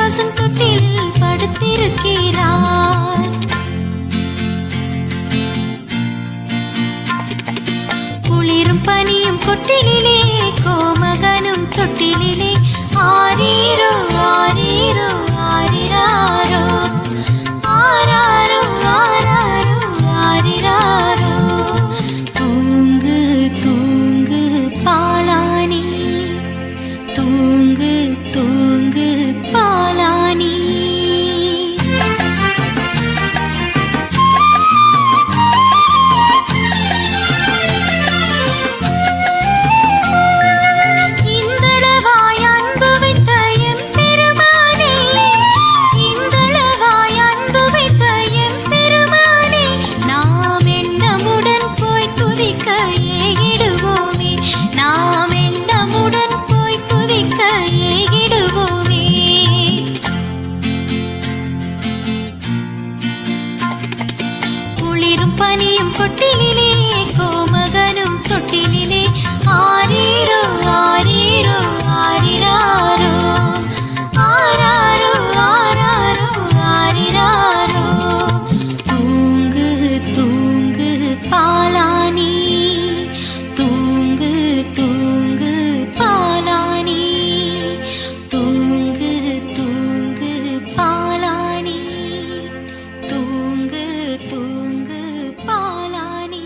பசும் தொட்டிலில் படுத்திருக்கிறார். குளிரும் பனியும் கொட்டிலே கோமகனும் தொட்டிலே ஆரீரோ ஆரீரோ ஆரிராரோ ஆராரோ ஆராரோ ஆரிராரோ. தூங்கு தூங்கு பாலானி தூங்கு தூங்கு பாலானி. இந்தளவாய் அன்பு வைத்த எம்பெருமானே, இந்தளவாய் அன்பு வைத்த எம்பெருமானே, நாம் எண்ணமுடன் போய் துதிக்க ஏகிடுவோமே, நாம் எண்ணமுடன் போய் துதிக்க ஏகிடுவோமே. குளிரும் பனியும் கொட்டிலே கோமகனும் தொட்டிலே ஆரீரோ ஆரீரோ ஆரிராரோ ஆராரோ ஆராரோ ஆரிராரோ. தூங்கு தூங்கு பாலானி தூங்கு தூங்கு பாலானி தூங்கு தூங்கு பாலானி தூங்கு தூங்கு பாலானி.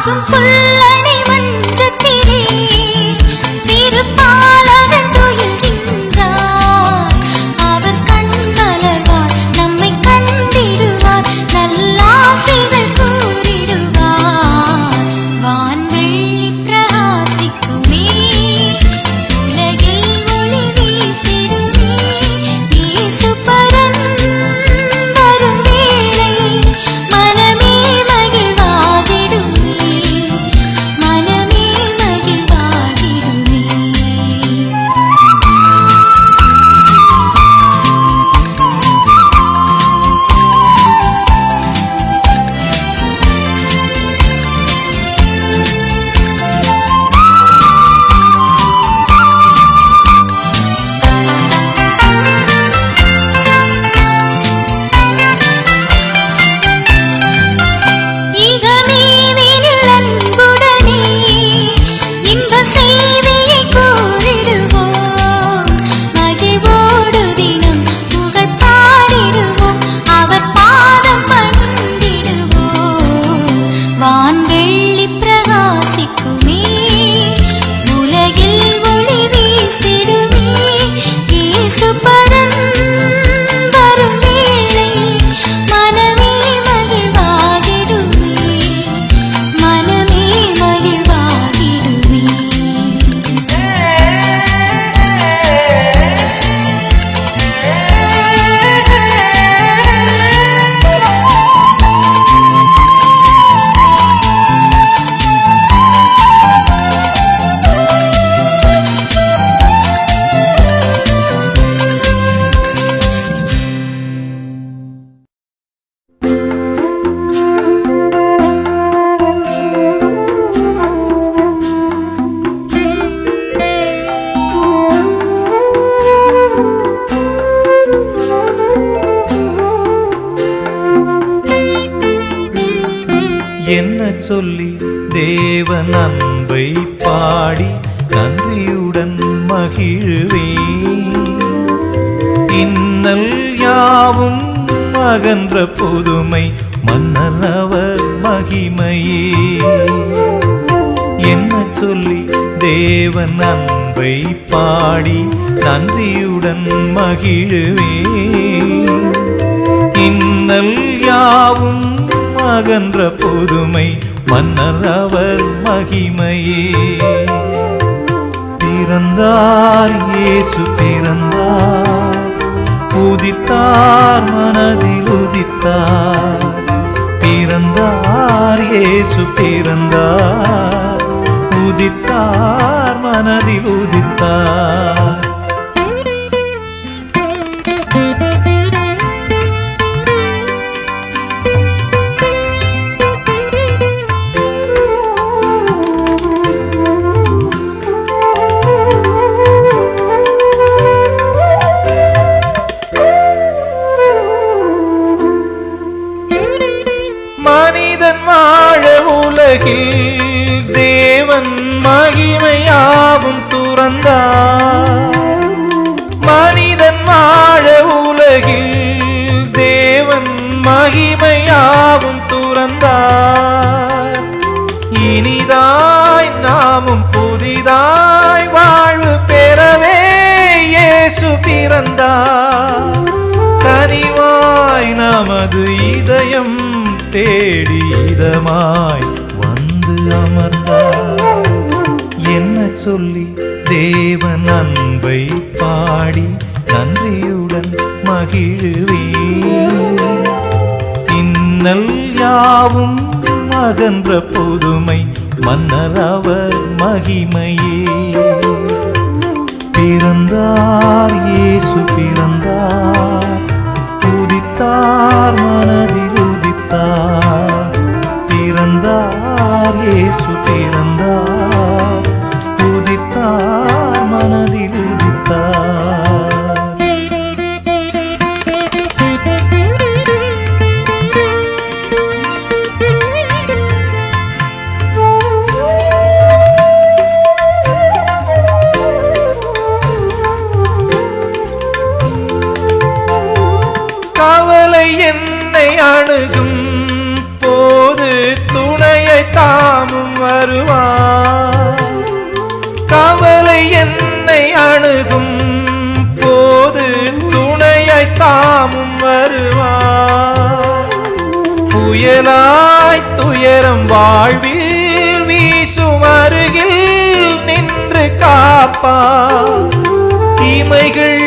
வாசும் புல்லணி மஞ்சத்திலே சிறு பாலகன் துயில்கின்றார். அவர் கண் மலர்வார், நம்மை கண்டிடுவார், நல்லாசைகள் கூறிடுவார். வான்வெள்ளி பிரகாசிக்குமே, உலகில் ஒளி வீசிடுமே. இயேசு பரன் வரும் வேளை மனமே மகிழ்வாகிடுமே, மனமே மகிழ்வாகிடுமே. இகமேனில் அன்புடனே இன்ப செய்தியை கூறிடுவோம். மகிழ்வோடு தினம் புகழ் பாடிடுவோம், அவர் பாதம் பணிந்திடுவோம். வான்வெள்ளி பிரகாசிக்குமே, உலகில் ஒளி வீசிடுமே. இயேசு பரன் வரும் வேளை மனமே மகிழ்வாகிடுமே, மனமே மகிழ்வாகிடுமே. என்ன சொல்லி தேவன் அன்பை பாடி நன்றியுடன் மகிழ்வேன். இன்னல் யாவும் அகன்ற புதுமை மன்னர் அவர் மகிமையே. என்ன சொல்லி தேவன் அன்பை பாடி நன்றியுடன் மகிழ்வேன். இன்னல் யாவும் அகன்ற புதுமை மன்னர் அவர் மகிமையே. பிறந்தார் இயேசு பிறந்தார், உதித்தார் மனதில் உதித்தார். பிறந்தார் இயேசு பிறந்தார், உதித்தார் மனதில் உதித்தார். மனிதன் வாழ உலகில் தேவன் மகிமையாவும் துறந்தார். மனிதன் வாழ உலகில் தேவன் மகிமையாவும் துறந்தார். இனிதாய் நாமும் புதிதாய் வாழ்வு பெறவே இயேசு பிறந்தார். கனிவாய் நமது இதயம் தேடி இதமாய் வந்து அமர்ந்தார். என்ன சொல்லி தேவன் அன்பை பாடி நன்றியுடன் மகிழ்வேன். இன்னல் யாவும் அகன்ற புதுமை மன்னர் அவர் மகிமையே. பிறந்தார் இயேசு பிறந்தார், உதித்தார் மனதில் உதித்தார். பிறந்தார் இயேசு பிறந்தார், உதித்தார் மனதில் உதித்தார். கவலை என்னை அணுகும் போது துணையை தாமும் வருவார். கவலை என்னை அணுகும் போது துணையாய் தாமும் வருவார். புயலாய் துயரம் வாழ்வில் வீசும் அருகில் நின்று காப்பார். இமைகள்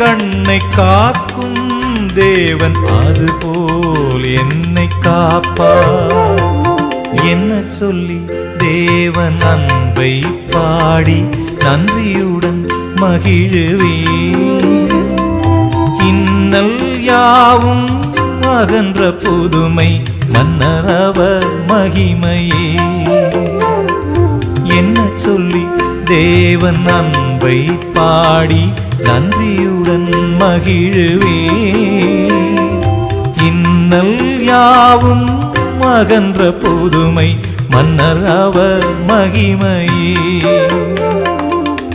கண்ணை காக்கும் தேவன் அதுபோல் என்னை காப்பார். என்ன சொல்லி தேவன் அன்பை பாடி நன்றியுடன் மகிழுவேன். இன்னல் யாவும் அகன்ற புதுமை மன்னரவர் மகிமையே. என்ன சொல்லி தேவன் அன்பை பாடி நன்றியுடன் மகிழுவேன். இன்னல் யாவும் அகன்ற புதுமை மன்னர் அவர் மகிமையே.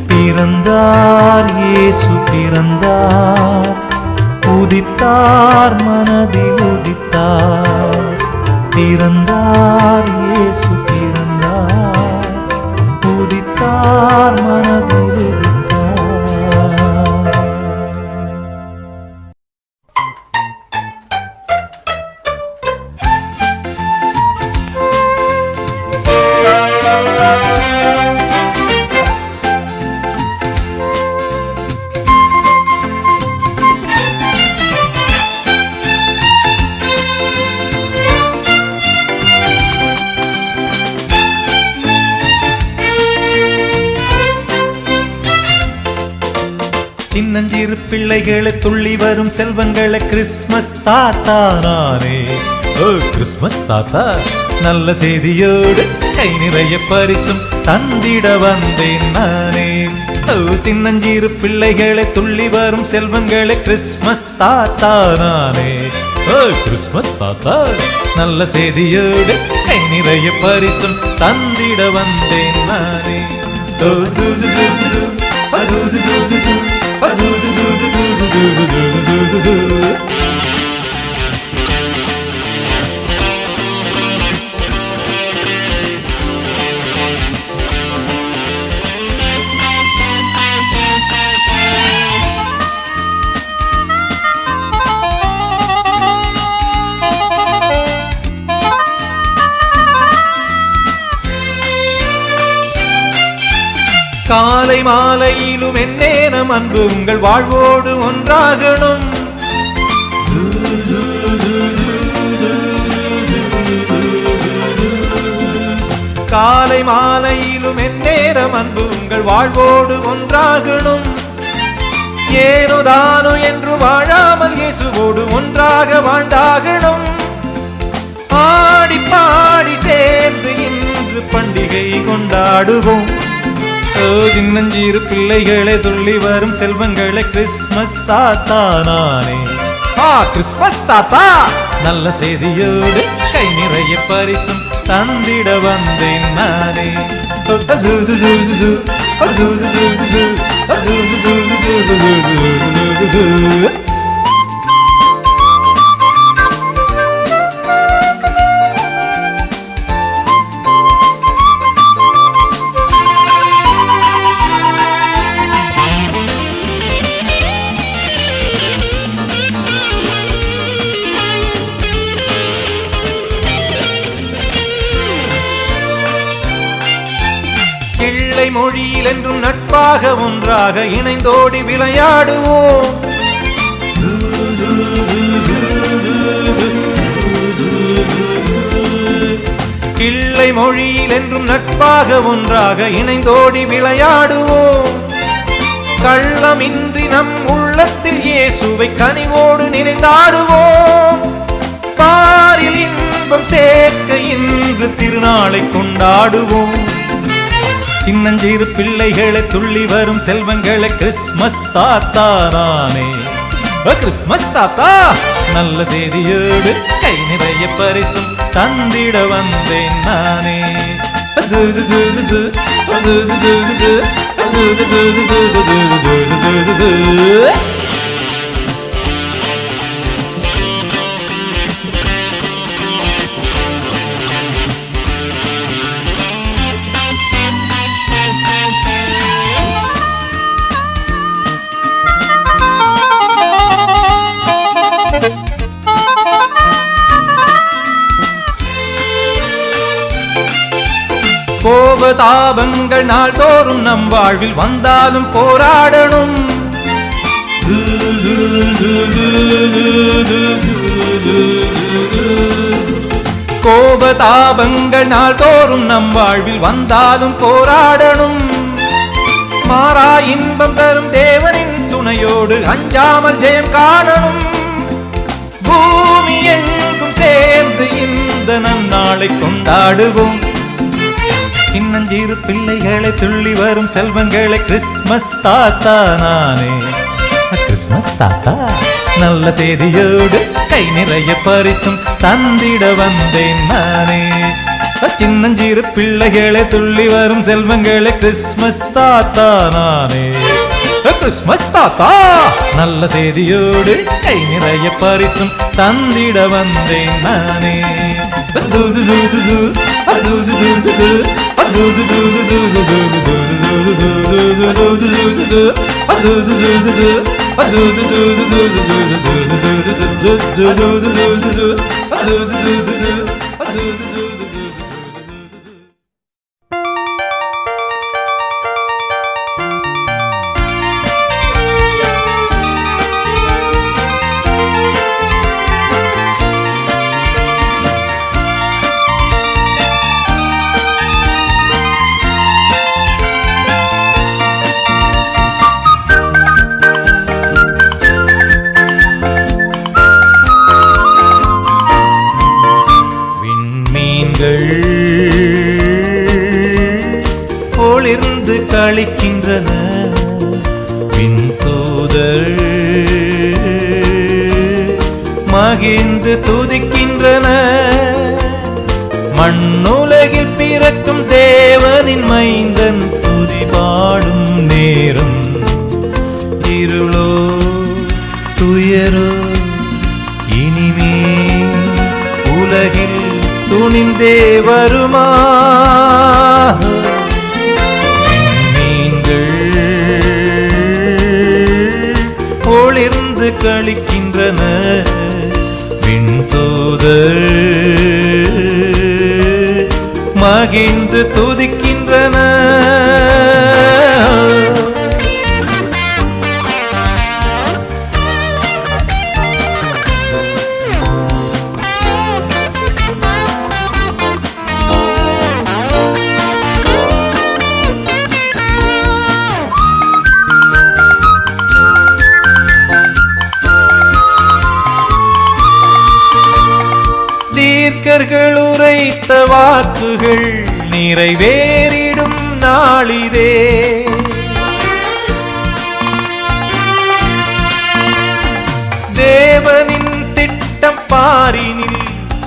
பிறந்தார் இயேசு பிறந்தார், உதித்தார் மனதில் உதித்தார். பிறந்தார் இயேசு பிறந்தார், உதித்தார் மனதில் உதித்தார். சின்னஞ்சிறு பிள்ளைகளை துள்ளி வரும் செல்வங்களை கிறிஸ்மஸ் தாத்தா நானே. ஓ கிறிஸ்மஸ் தாத்தா நல்ல செய்தியோடு கை நிறைய பரிசும் தந்திட வந்தேன் நானே. ஓ சின்னஞ்சிறு பிள்ளைகளை துள்ளி வரும் செல்வங்களை கிறிஸ்மஸ் தாத்தா நானே. ஓ கிறிஸ்மஸ் தாத்தா நல்ல செய்தியோடு கை நிறைய பரிசும் தந்திட வந்தேன் நானே. ஓ காலை மாலையிலும் எந்நேரம் அன்பு உங்கள் வாழ்வோடு ஒன்றாகணும். காலை மாலையிலும் எந்நேரம் அன்பு உங்கள் வாழ்வோடு ஒன்றாகணும். ஏனோ தானோ என்று வாழாமல் இயேசுவோடு ஒன்றாக வாழ்ந்தாகணும். ஆடி பாடி சேர்ந்து இன்று பண்டிகை கொண்டாடுவோம். சின்னஞ்சிறு பிள்ளைகளை துள்ளி வரும் செல்வங்களை கிறிஸ்மஸ் தாத்தா நானே. கிறிஸ்மஸ் தாத்தா நல்ல செய்தியோடு கை நிறைய பரிசும் தந்திட வந்தேன் நானே. கிள்ளை மொழியில் என்றும் நட்பாக ஒன்றாக இணைந்தோடி விளையாடுவோம். கிள்ளை மொழியில் என்றும் நட்பாக ஒன்றாக இணைந்தோடி விளையாடுவோம். கள்ளமின்றி நம் உள்ளத்தில் இயேசுவை கனிவோடு நினைந்தாடுவோம். பாரில் இன்பம் சேர்க்க இன்று திருநாளை கொண்டாடுவோம். சின்னஞ்சிறு பிள்ளைகளை துள்ளி வரும் செல்வங்களை கிறிஸ்மஸ் தாத்தா நானே. கிறிஸ்மஸ் தாத்தா நல்ல செய்தியோடு கை நிறைய பரிசும் தந்திட வந்தேன் நானே. கோபதாபங்கள் நாள்தோறும் நம் வாழ்வில் வந்தாலும் போராடணும். கோபதாபங்கள் நாள்தோறும் நம் வாழ்வில் வந்தாலும் போராடணும். மாறா இன்பம் தரும் தேவனின் துணையோடு அஞ்சாமல் ஜெயம் காணணும். பூமி எங்கும் சேர்ந்து இந்த நன்னாளை கொண்டாடுவோம். சின்னஞ்சிறு பிள்ளைகளை துள்ளி வரும் செல்வங்களை கிறிஸ்மஸ் தாத்தா நானே. கிறிஸ்மஸ் தாத்தா நல்ல செய்தியோடு கை நிறைய பரிசும் தந்திட வந்தேன் நானே. சின்னஞ்சிறு பிள்ளைகளை துள்ளி வரும் செல்வங்களை கிறிஸ்மஸ் தாத்தா நானே. கிறிஸ்மஸ் தாத்தா நல்ல செய்தியோடு கை நிறைய பரிசும் தந்திட வந்தேன் நானே. ஒளிர்ந்து களிக்கின்றன விண்தூதர் மகிழ்ந்து துதிக்கின்றன. மண்ணுலகில் பிறக்கும் தேவனின் மைந்தன் துதி பாடும் நேரம். இருளோ துயரோ இனிமே உலகில் துணிந்தே வருமா. மீன்கள் ஒளிர்ந்து களிக்கின்றன விண்தூதர் மகிழ்ந்து துதிக்கின்றன. தீர்க்கர்கள் உரைத்த வாக்குகள் நிறைவேறிடும் நாளிதே. தேவனின் திட்டம் பாரினில்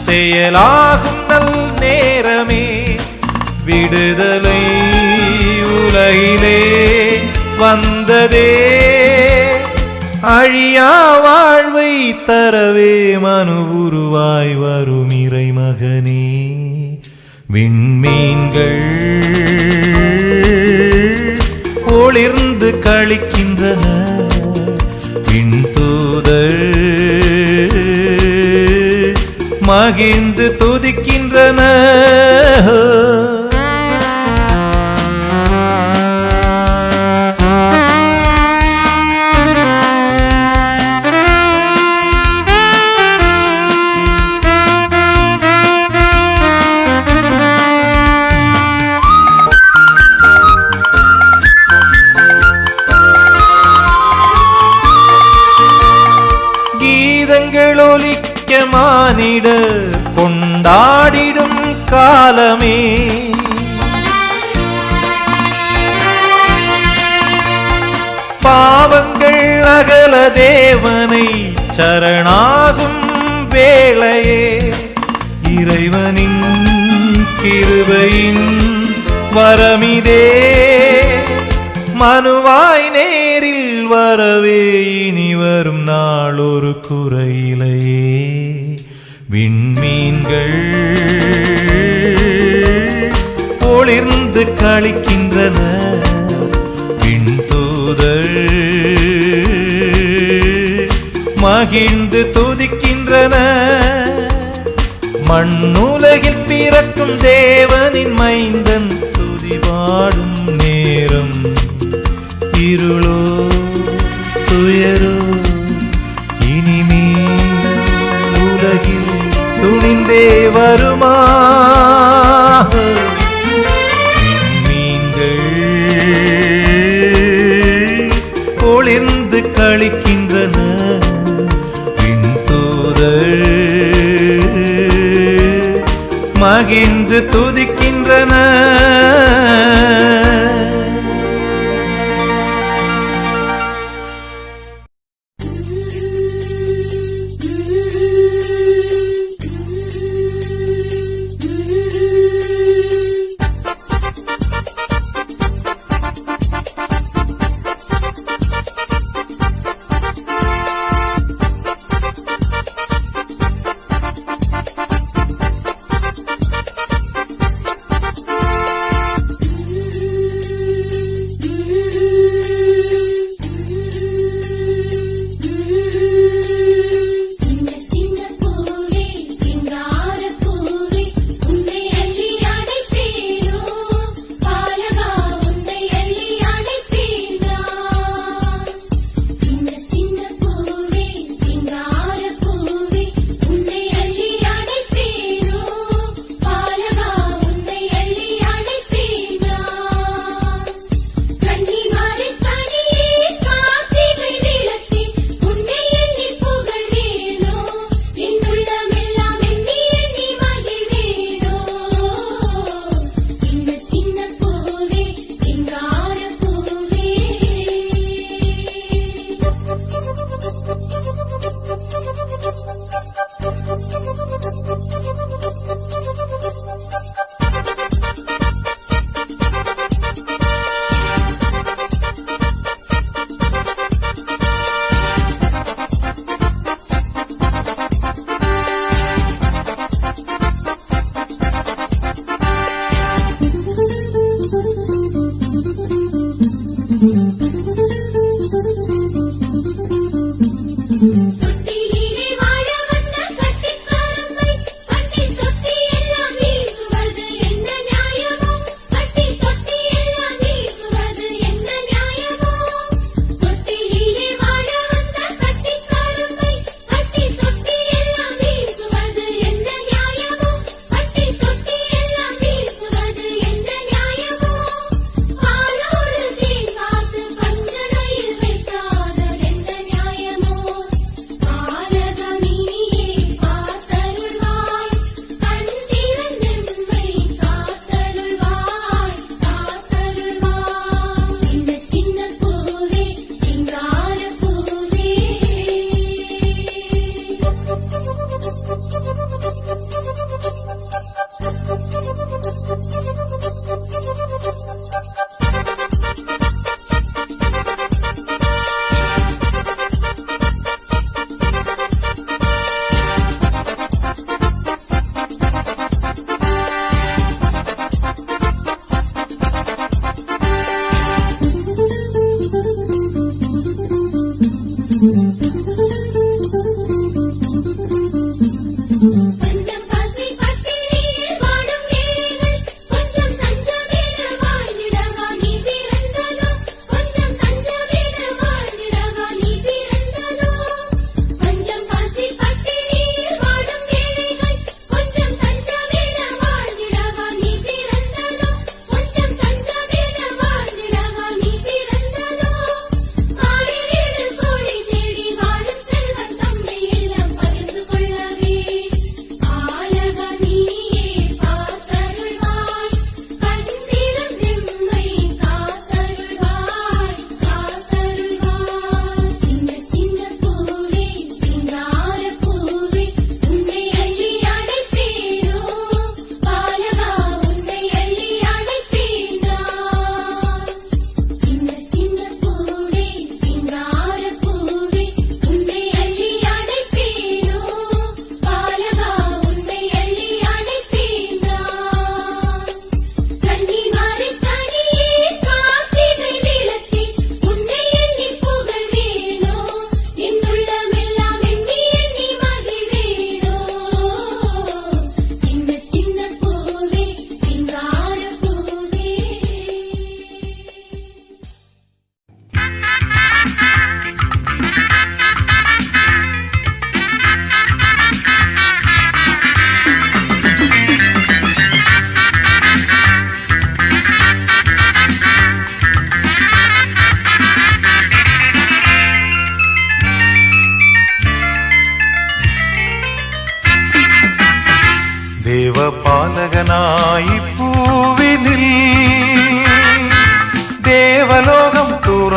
செயலாகும் நல் நேரமே. விடுதலை உலகிலே வந்ததே. அழியா வாழ்வை தரவே மனு உருவாய் வரும் இறைமகனே. விண்மீன்கள் ஒளிர்ந்து களிக்கின்றன விண்தூதர் மகிழ்ந்து துதிக்கின்றன. ஒலிக்க மானிட கொண்டாடிடும் காலமே. பாவங்கள் அகல தேவனை சரணாகும் வேளையே. இறைவனின் கிருபையின் வரமிதே. மனுவாய் நேரில் வரவே இனி வரும் நாள் ஒரு குறையிலையே. விண்மீன்கள் ஒளிர்ந்து களிக்கின்றன விண்தூதர் மகிழ்ந்து துதிக்கின்றன. மண்ணுலகில் பிறக்கும் தேவனின் மைந்தன் என்று துதிக்கின்றன.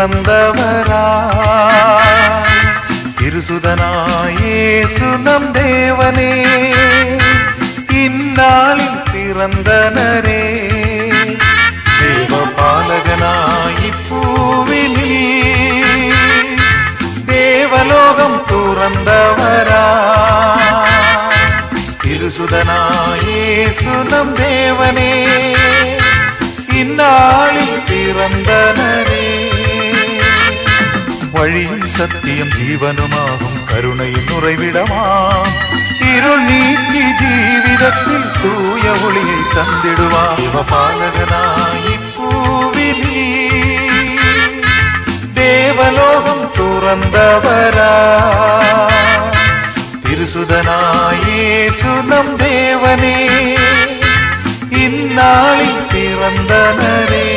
துறந்தவரா திருசுதனாயேசு நம் தேவனே இந்நாளில் பிறந்தனரே தேவபாலகனாய் பூவினில் தேவலோகம் துறந்தவரா திருசுதனாயேசு நம் தேவனே இந்நாளில் பிறந்தனரே வழியும் சத்தியம் ஜீவனுமாகும் கருணையின் உறைவிடமாம் இருள் நீக்கி ஜீவிதத்தில் தூய ஒளியை தந்திடுவார் பாலகனாய் பூவினில் தேவலோகம் துறந்தவரா திருசுதனாயேசு நம் தேவனே இந்நாளில் பிறந்தனரே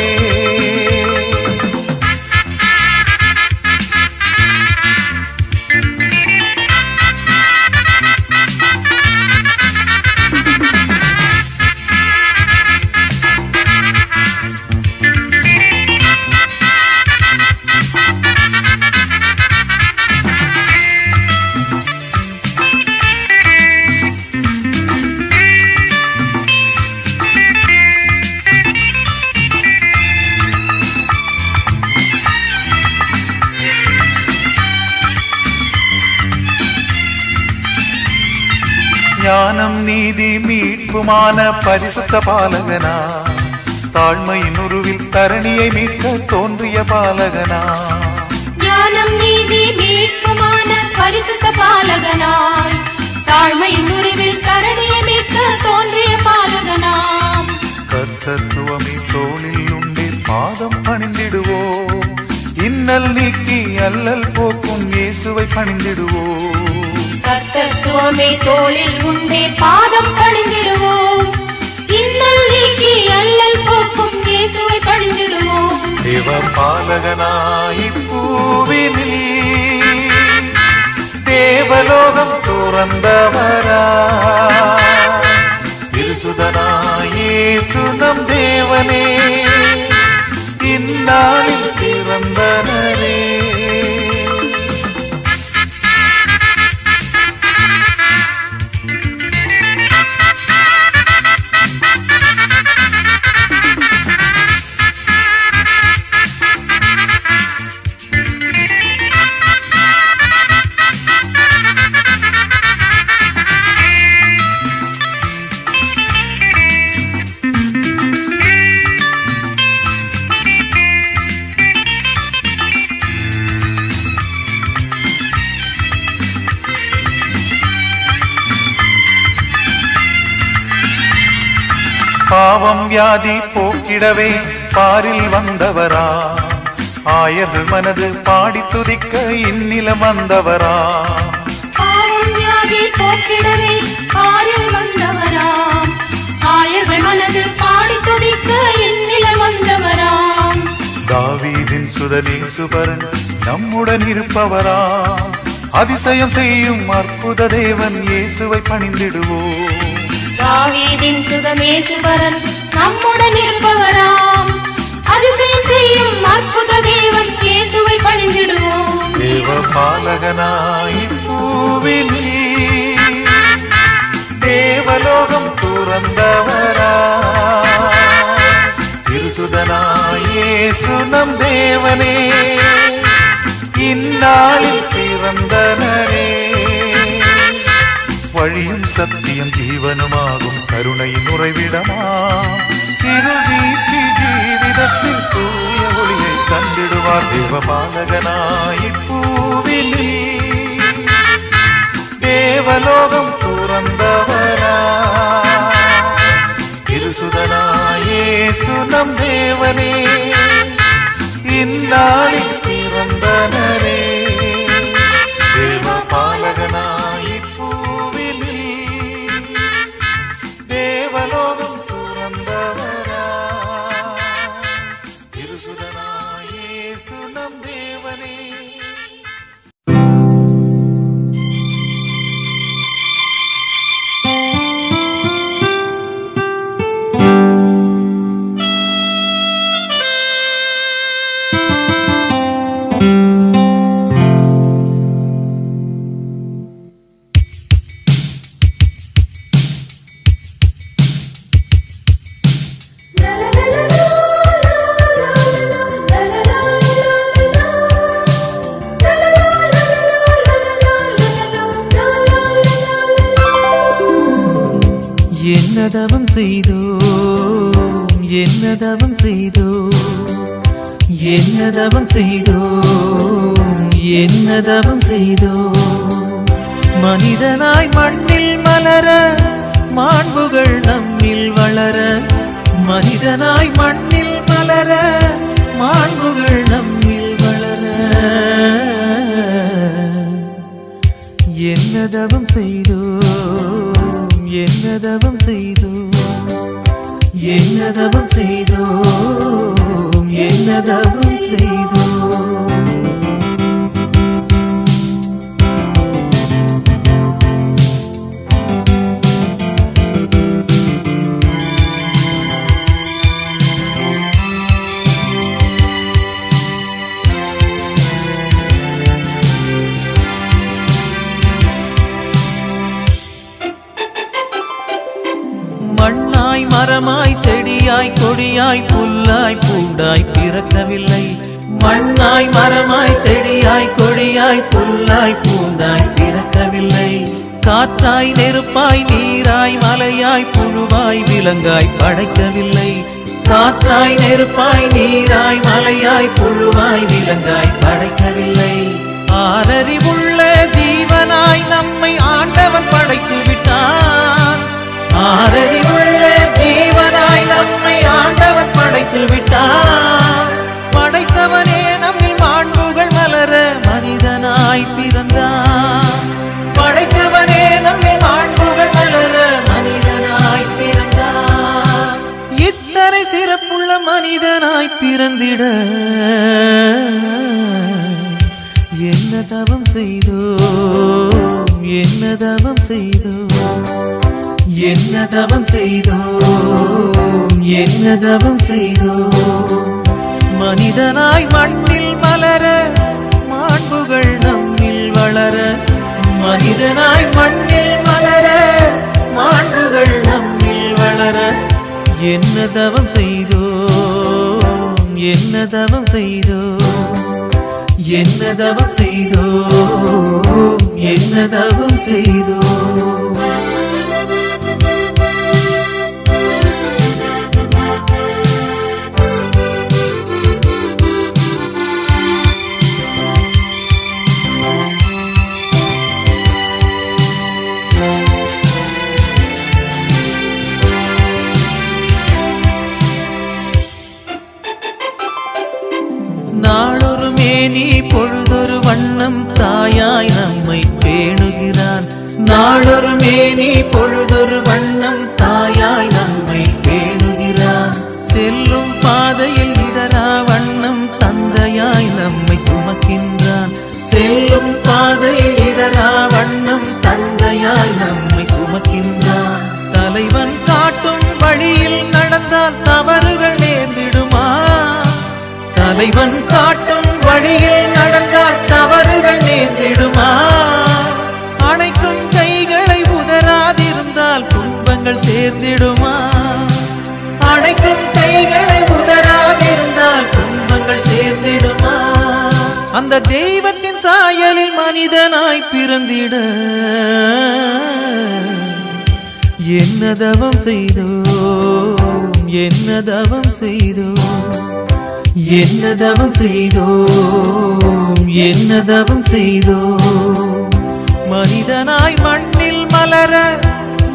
ஞானம் நீதி மீட்புமான பரிசுத்த பாலகனா தாழ்மையின் உருவில் தரணியை மீட்க தோன்றிய பாலகனா ஞானம் நீதி மீட்புமான பரிசுத்த பாலகனாய் தாழ்மையின் உருவில் தரணியை மீட்க தோன்றிய பாலகனாம் கர்த்தத்துவமே தோளில் உண்டே பாதம் பணிந்திடுவோம் இன்னல் நீக்கி அல்லல் போக்கும் இயேசுவை பணிந்திடுவோம் கர்த்தத்துவமே தோளில் உண்டே பாதம் பணிந்திடுவோம் இன்னல் நீக்கி அல்லல் போக்கும் இயேசுவை பணிந்திடுவோம் தேவ பாலகனாய் பூவினில் தேவலோகம் துறந்தவரா திருசுதனாயேசு நம் தேவனே இந்நாளில் பிறந்தனரே பாவம் வியாதி போக்கிடவே பாரில் வந்தவரா ஆயர்கள் மனது பாடி துதிக்க இந்நிலம் வந்தவரா பாவம் வியாதி போக்கிடவே பாரில் வந்தவராம் ஆயர்கள் மனது பாடி துதிக்க இந்நிலம் வந்தவராம் தாவீதின் சுதனேசுபரன் நம்முடன் இருப்பவராம் அதிசயம் செய்யும் அற்புத தேவன் இயேசுவை பணிந்திடுவோம் தாவீதின் சுதனேசுபரன் நம்முடன் இருப்பவராம் அதிசயம் செய்யும் அற்புத தேவன் இயேசுவை பணிந்திடுவோம் தேவ பாலகனாய் பூவினில் தேவலோகம் துறந்தவரா திருசுதனாயேசு நம் தேவனே இந்நாளில் பிறந்தனரே வழியும் சத்தியம் ஜீவனுமாகும் கருணையின் உறைவிடமாம் இருள் நீக்கி ஜீவிதத்தில் தூய ஒளியை தந்திடுவார் தேவபாலகனாய் பூவினில் தேவலோகம் துறந்தவரா திருசுதனாயேசு நம் தேவனே இந்நாளில் பிறந்தனரே தேவபாலகனாய் பூவினில் தேவலோகம் துறந்தவரா திருசுதனாயேசு நம் தேவனே தவம் செய்தோம், என்ன தவம் செய்தோம், என்ன தவம் செய்தோம், என்ன தவம் செய்தோம். மனிதனாய் மண்ணில் மலர, மாண்புகள் நம்மில் வளர. மனிதனாய் மண்ணில் மலர, மாண்புகள் நம்மில் வளர. என்ன தவம் செய்தோம், என்ன தவம் செய்தோம், என்ன தவம் செய்தோம், என்ன தவம் செய்தோம். மண்ணாய் மரமாய் செடியாய் கொடியாய் புல்லாய் பூண்டாய் பிறக்கவில்லை. மண்ணாய் மரமாய் செடியாய் கொடியாய் புல்லாய் பூண்டாய் பிறக்கவில்லை. காற்றாய் நெருப்பாய் நீராய் மலையாய் புழுவாய் விலங்காய் படைக்கவில்லை. காற்றாய் நெருப்பாய் நீராய் மலையாய் புழுவாய் விலங்காய் படைக்கவில்லை. ஆறறிவுள்ள ஜீவனாய் நம்மை ஆண்டவன் படைத்து விட்டான். ஆறறிவுள்ள ஜீவனாய் நம்மை ஆண்டவன் படைத்து விட்டான். படைத்தவனே நம்மில் மாண்புகள் மலர மனிதனாய் பிறந்தான். படைத்தவனே நம்மில் மாண்புகள் மலர மனிதனாய் பிறந்தான். இத்தனை சிறப்புள்ள மனிதனாய் பிறந்திட என்ன தவம் செய்தோம், என்ன தவம் செய்தோம், என்ன தவம் செய்தோம், என்ன தவம் செய்தோம். மனிதனாய் மண்ணில் மலர, மாண்புகள் நம்மில் வளர. மனிதனாய் மண்ணில் மலர, மாண்புகள் நம்மில் வளர. என்ன தவம் செய்தோம், என்ன தவம் செய்தோம், என்ன தவம் செய்தோம், என்ன தவம் செய்தோம். நாளொரு மேனி பொழுதொரு வண்ணம் தாயாய் நம்மை பேணுகிறான். நாளொரு மேனி பொழுதொரு வண்ணம் தாயாய் நம்மை பேணுகிறான். செல்லும் பாதையில் இடரா வண்ணம் தந்தையாய் நம்மை சுமக்கின்றான். செல்லும் பாதையில் இடரா வண்ணம் தந்தையாய் நம்மை சுமக்கின்றான். தலைவன் காட்டும் வழியில் நடந்தால் தவறுகள் நேர்ந்திடுமா? தலைவன் காட்டும் வழியில் நடந்தால் தவறுகள் நேர்ந்திடுமா? அணைக்கும் கைகளை உதராதிருந்தால் துன்பங்கள் சேர்ந்திடுமா? அணைக்கும் கைகளை உதராதிருந்தால் துன்பங்கள் சேர்ந்திடுமா? அந்த தெய்வத்தின் சாயலில் மனிதனாய் பிறந்திட என்ன தவம் செய்தோம், என்ன தவம் செய்தோம், என்ன தவம் செய்தோம், என்ன தவம் செய்தோம். மனிதனாய் மண்ணில் மலர,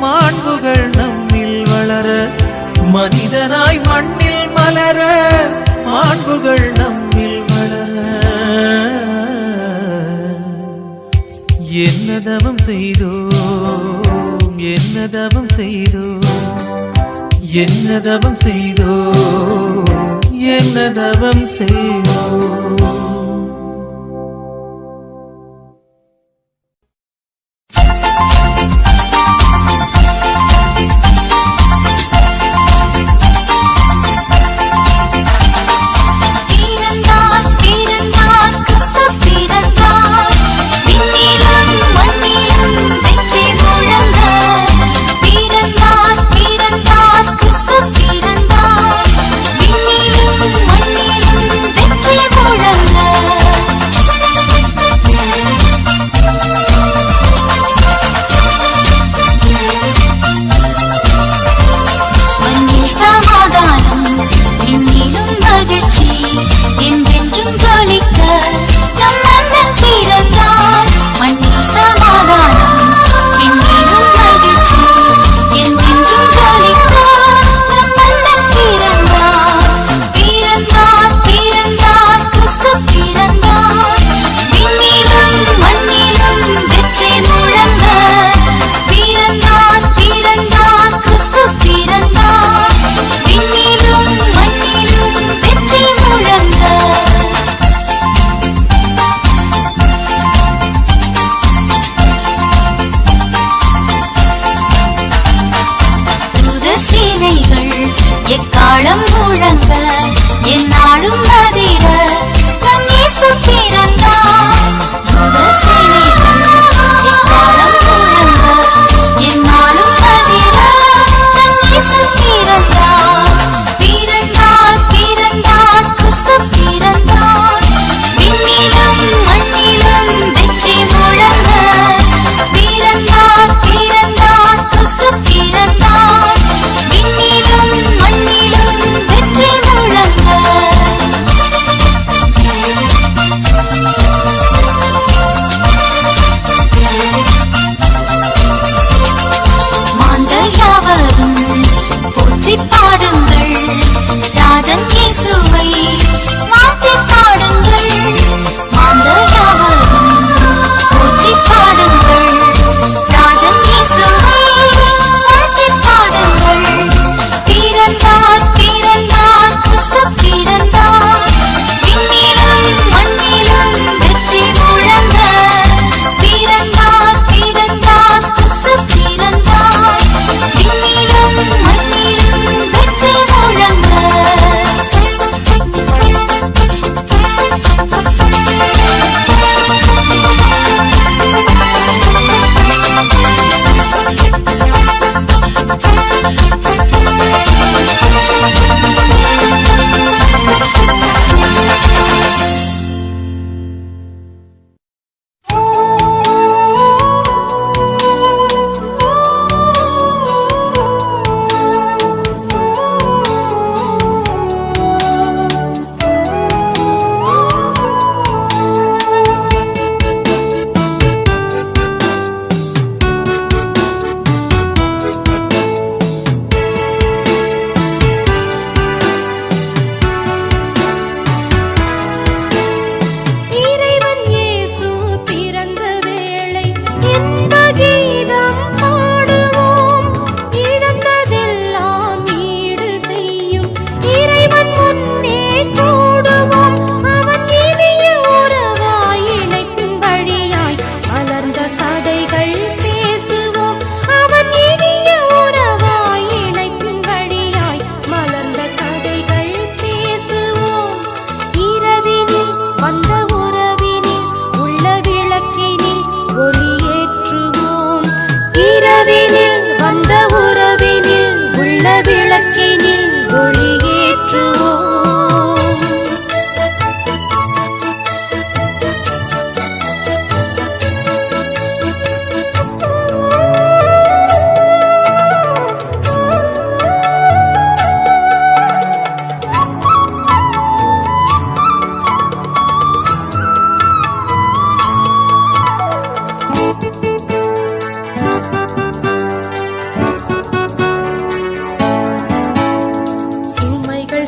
மாண்புகள் நம்மில் வளர. மனிதனாய் மண்ணில் மலர, மாண்புகள் நம்மில் வளர. என்ன தவம் செய்தோம், என்ன தவம் செய்தோம், என்ன தவம் செய்தோம், என்ன தவம் செய்தோம். மண்ணிலும் வெற்றி முழங்க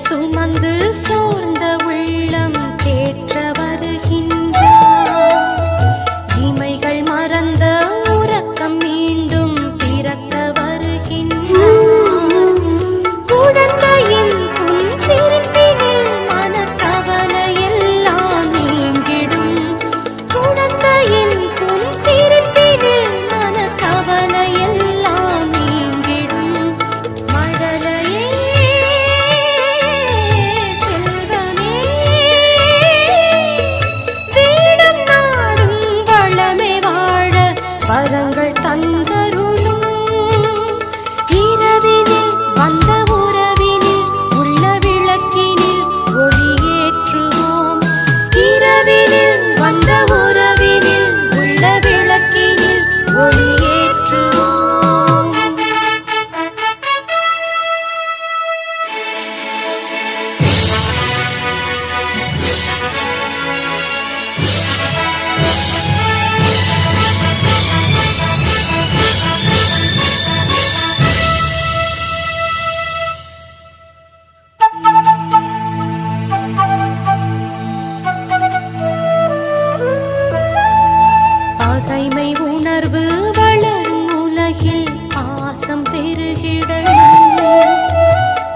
சுமந்து சோர்ந்த உள்ளம் தேற்ற வருகின்றார். இமைகள் மறந்த உறக்கம் மீண்டும் பிறக்க வருகின்றார். குழந்தையின் புன் சிரிப்பினில் மனக்கவலை எல்லாம் நீங்கிடும். குழந்தையின் புன் சிரிப்பினில் மனக்கவலை எல்லாம் நீங்கிடும். மழலையே செல்வமே வீடும் நாடும் வளமே வாழ வரங்கள் தந்தருளும். இரவினில் வந்த உறவினில் உள்ள விளக்கினில் ஒளியேற்றுவோம். இரவினில் வந்த உறவினில் உள்ள விளக்கினில் ஒளியேற்றுவோம். பகைமை உணர்வு வளரும் உலகில் பாசம் பெருகிடணும்.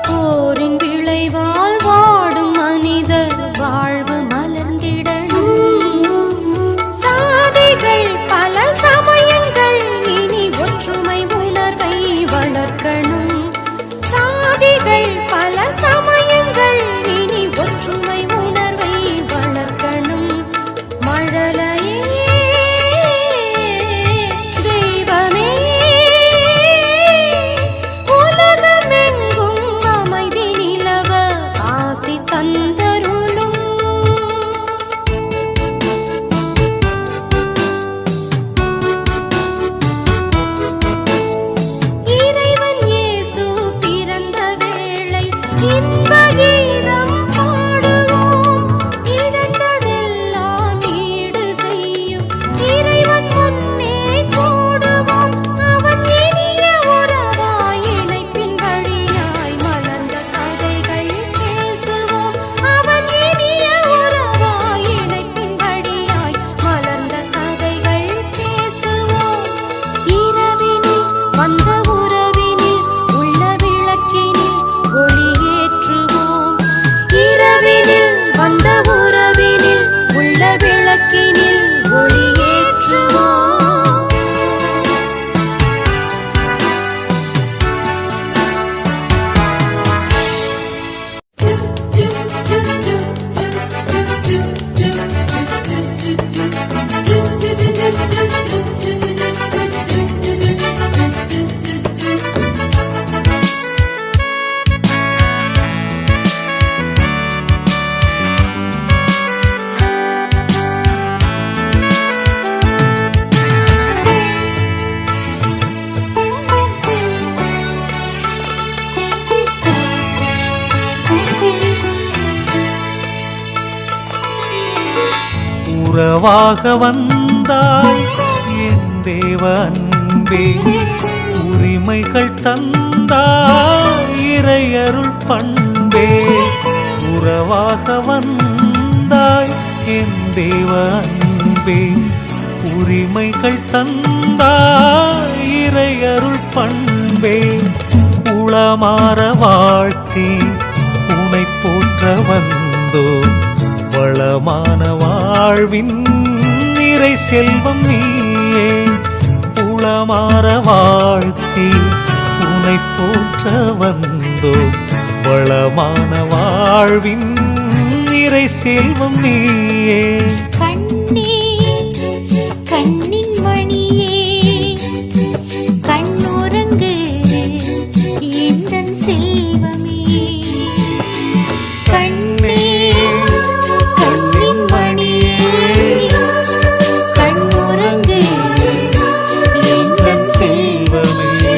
போரின் விளைவால் வாடும் மனிதர் வாழ்வு மலர்ந்திடணும். சாதிகள் பல சமயங்கள் இனி ஒற்றுமை உணர்வை வளர்க்கணும். சாதிகள் பல சமயங்கள் இனி ஒற்றுமை உணர்வை வளர்க்கணும். மழலையே தெய்வமே உலகமெங்கும் அமைதி நிலவ ஆசி தந்தருளும். இறைவன் இயேசு பிறந்த வேளை இன்ப கீதம் பாடுவோம். இழந்ததெல்லாம் ஈடு செய்யும் இறைவன் முன்னே கூடுவோம். அவன் இனிய உறவாய் இணைப்பின் வழியாய் மலர்ந்த கதைகள் பேசுவோம். அவன் இனிய உறவாய் இணைப்பின் வழியாய் மலர்ந்த கதைகள் பேசுவோம். இரவினில் வந்த உறவினில் உள்ள விளக்கினில் ஒளியேற்றுவோம். இரவினில் வந்த உறவினில் உள்ள விளக்கினில் ஒளியேற்றுவோம். உறவாக வந்தாய் என் தேவ அன்பே, உரிமைகள் தந்தாய் இறையருள் பண்பே. உறவாக வந்தாய் என் தேவ அன்பே, உரிமைகள் தந்தாய் இறையருள் பண்பே. உளமாற வாழ்த்தி உனை போற்ற வந்தோ, வளமான வாழ்வின் நிறை செல்வம் நீயே. உளமாற வாழ்த்தி உனை போற்ற வந்தோ, வளமான வாழ்வின் நிறை செல்வம் நீயே. கண்ணே கண்ணின் மணியே கண்ணுறங்கு எந்தன் செல்வமே. கண்ணே கண்ணின் மணியே கண்ணுறங்கு எந்தன் செல்வமே.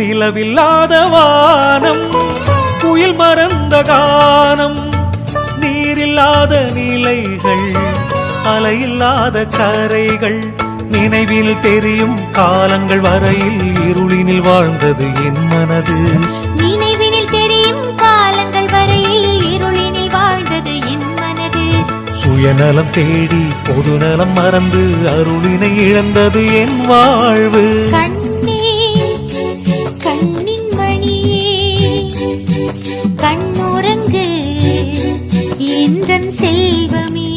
நிலவில்லாத வானம், புயல் மறந்த கானம், நீரில்லாத நிலைகள், அலையில்லாத கரைகள், நினைவில் தெரியும் காலங்கள் வரையில் இருளினில் வாழ்ந்தது என் மனது. நினைவினில் தெரியும் காலங்கள் வரையில் இருளினில் வாழ்ந்தது என் மனது. சுயநலம் தேடி பொதுநலம் மறந்து அருளினை இழந்தது என் வாழ்வு. கண்ணே கண்ணின் மணியே கண்ணுறங்கு எந்தன் செல்வமே.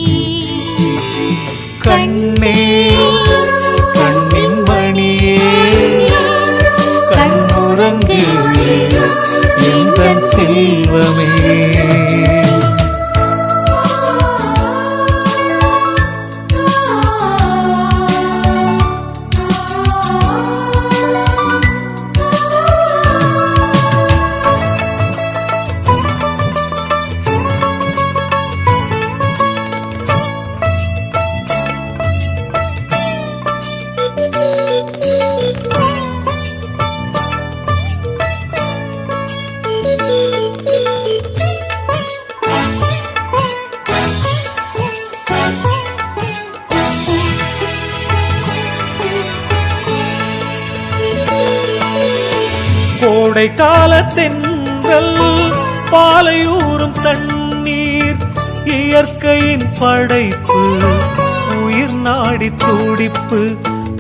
கண்ணே கண்ணின் மணியே கண்ணுறங்கு எந்தன் செல்வமே. கோடை காலத்தென்றல் பாலையூறும் தண்ணீர், இயற்கையின் படைப்பு, உயிர் நாடி துடிப்பு,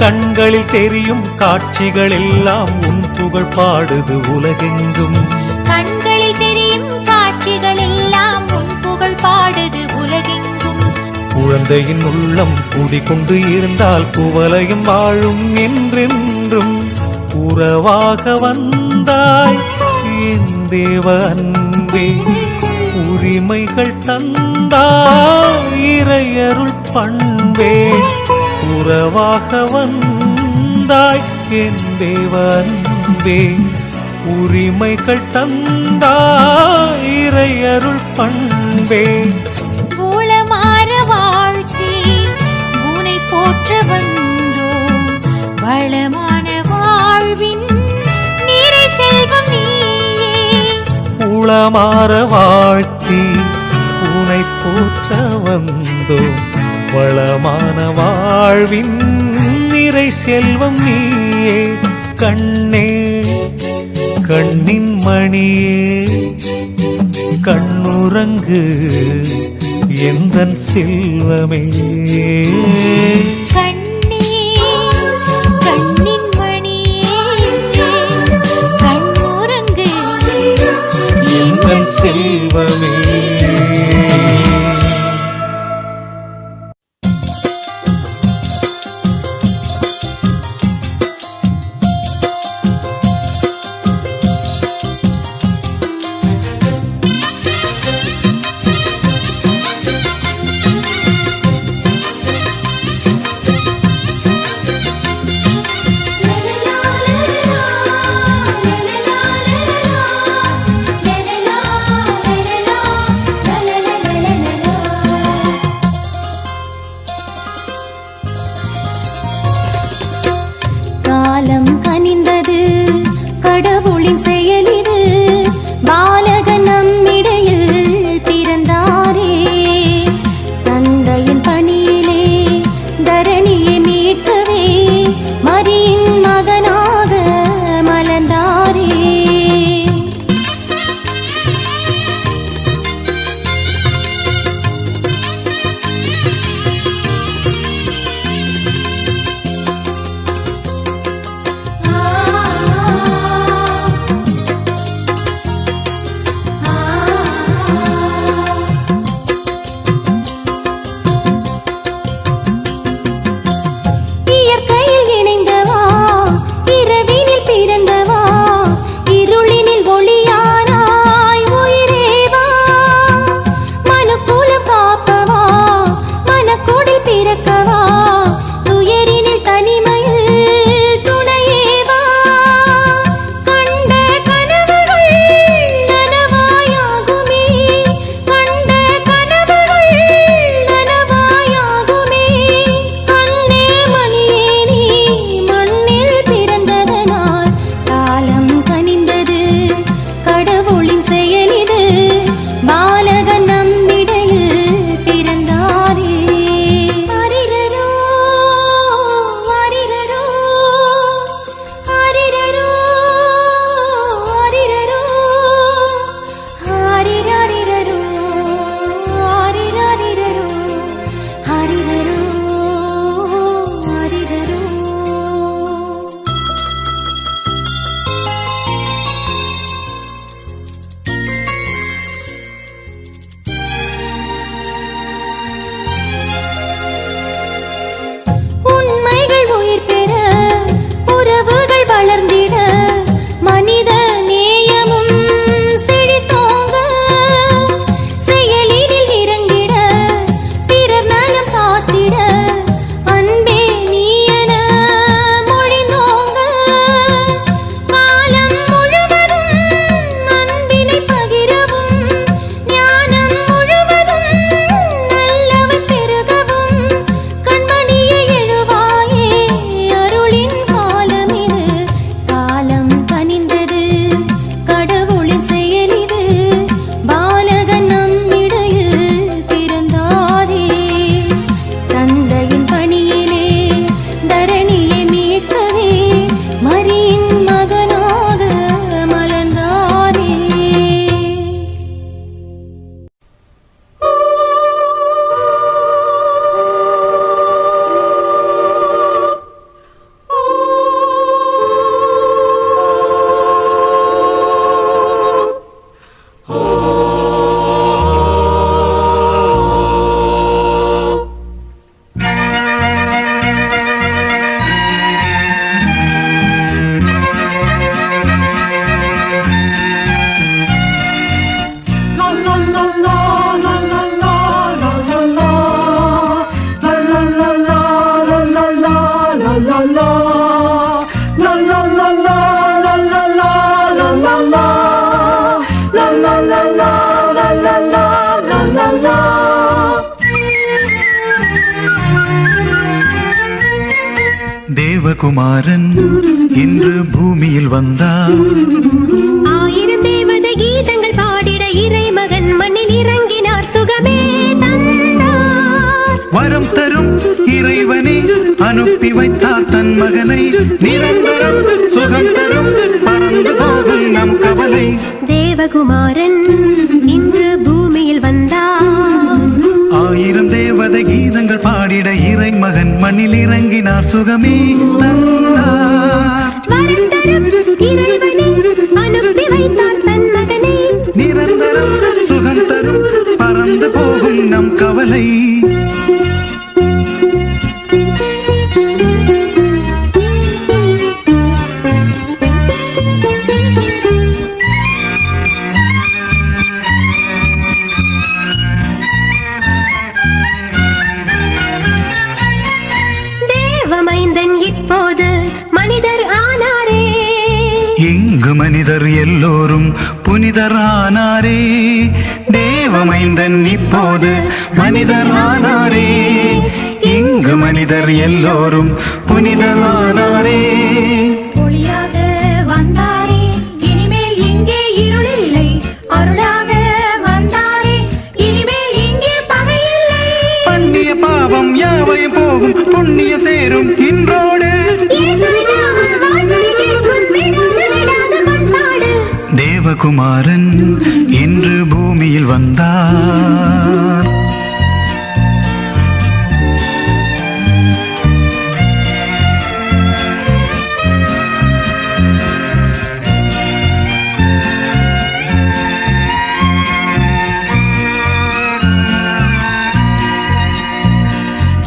கண்களில் தெரியும் காட்சிகள் எல்லாம் உன் புகழ் பாடுது உலகெங்கும். கண்களில் தெரியும் காட்சிகள் எல்லாம் உன் புகழ் பாடுது உலகெங்கும். குழந்தையின் உள்ளம் குடிகொண்டு இருந்தால் குவலையும் வாழும் என்றென்றும். உறவாக வந்தாய் என் தேவ அன்பே, உரிமைகள் தந்தாய் இறையருள் பண்பே. உறவாக வந்தாய் என் தேவ அன்பே, உரிமைகள் தந்தாய் இறையருள் பண்பே. பூளமாற வாழ்த்தி உனை போற்ற வந்தோம், வளமான வாழ்வின் நிறை செல்வம் நீயே. உளமாற வாழ்த்தி உனை போற்ற வந்தோம், வளமான வாழ்வின் நிறை செல்வம் நீயே. கண்ணே கண்ணின் மணியே கண்ணுறங்கு எந்தன் செல்வமே. கண்ணே கண்ணின் மணியே கண்ணுறங்கு எந்தன் செல்வமே. தேவகுமாரன் இன்று பூமியில் வந்தார். ஆயிரம் தேவத கீதங்கள் பாடிட இறைமகன் மண்ணில் இறங்கினார், சுகமே தந்தார். வரம் தரும் இறைவனை அனுப்பி வைத்தார் தன் மகனை. நிரந்தரம் சுகம் தரும் பறந்து போகும் நம் கவலை. தேவகுமாரன் இன்று பூமியில் வந்தார். ஆயிரம் தேவத கீதங்கள் பாடிட இறைமகன் மண்ணில் இறங்கினார், சுகமே தந்தார். வரம் தரும் இறைவனை அனுப்பி வைத்தார் தன் மகனை. நிரந்தரம் சுகம் தரும் பறந்து போகும் நம் கவலை. தேவமைந்தன் இப்போது மனிதர் ஆனாரே. இங்கு மனிதர் எல்லோரும் புனிதரானாரே. தேவமைந்தன் இப்போது மனிதர் ஆனாரே. இங்கு மனிதர் எல்லோரும் புனிதரானாரே. ஒளியாக வந்தாரே, இனிமேல் இங்கே இருளில்லை. அருளாக வந்தாரே, இனிமேல் இங்கே பகையில்லை. பண்ணிய பாவம் யாவையும் போகும், புண்ணிய சேரும் இன்றோடு. இயேசுவின் நாமம் வாழ்வரை கேட்கும், விடாது விடாது கொண்டாடு. தேவகுமாரன் இன்று பூமியில் வந்தார்.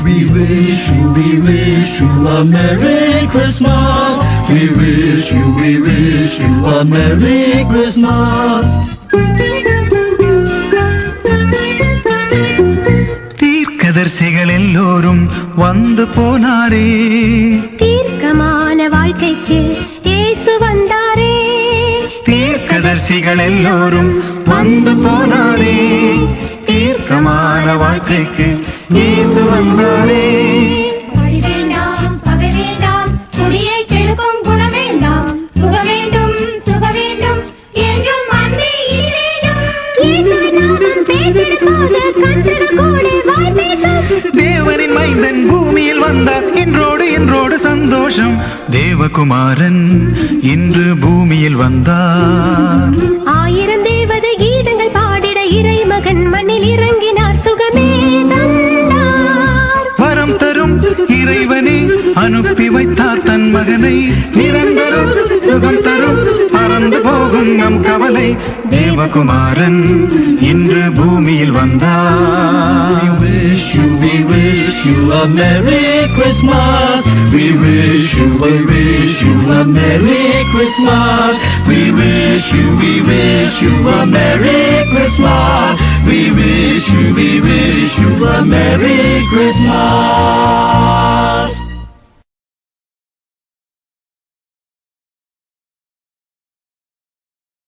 We wish you a Merry Christmas. We wish you a Merry Christmas. தீர்க்கதரிசிகள் எல்லோரும் வந்து போனாரே. தீர்க்கமான வாழ்க்கைக்கு இயேசு வந்தாரே. தீர்க்கதரிசிகள் எல்லோரும் வந்து போனாரே. தீர்க்கமான வாழ்க்கைக்கு இயேசு வந்தாரே. பழி வேண்டாம், பகை வேண்டாம், குடியை கெடுக்கும் குணம் வேண்டாம். சுக வேண்டும், சுக வேண்டும், என்றும் அன்பே இனி வேண்டும். இயேசுவின் நாமம் பேசிடும் போது கண்கள் கூட வாய் பேசும். தேவனின் மைந்தன் பூமியில் வந்தார், இன்றோடு இன்றோடு சந்தோஷம். தேவகுமாரன் இன்று பூமியில் வந்தார். ஆயிரம் தேவத கீதங்கள் பாடிட இறைமகன் மண்ணில் இறங்கினார், சுகமே தந்தார். வரம் தரும் இறைவனை அனுப்பி வைத்தார் தன் மகனை. நிரந்தரம் சுகம் தரும் பறந்து போகும் நம் கவலை. தேவகுமாரன் இன்று பூமியில் வந்தார். We wish you a Merry Christmas. We wish you a Merry Christmas. We wish you a Merry Christmas. We wish you a Merry Christmas.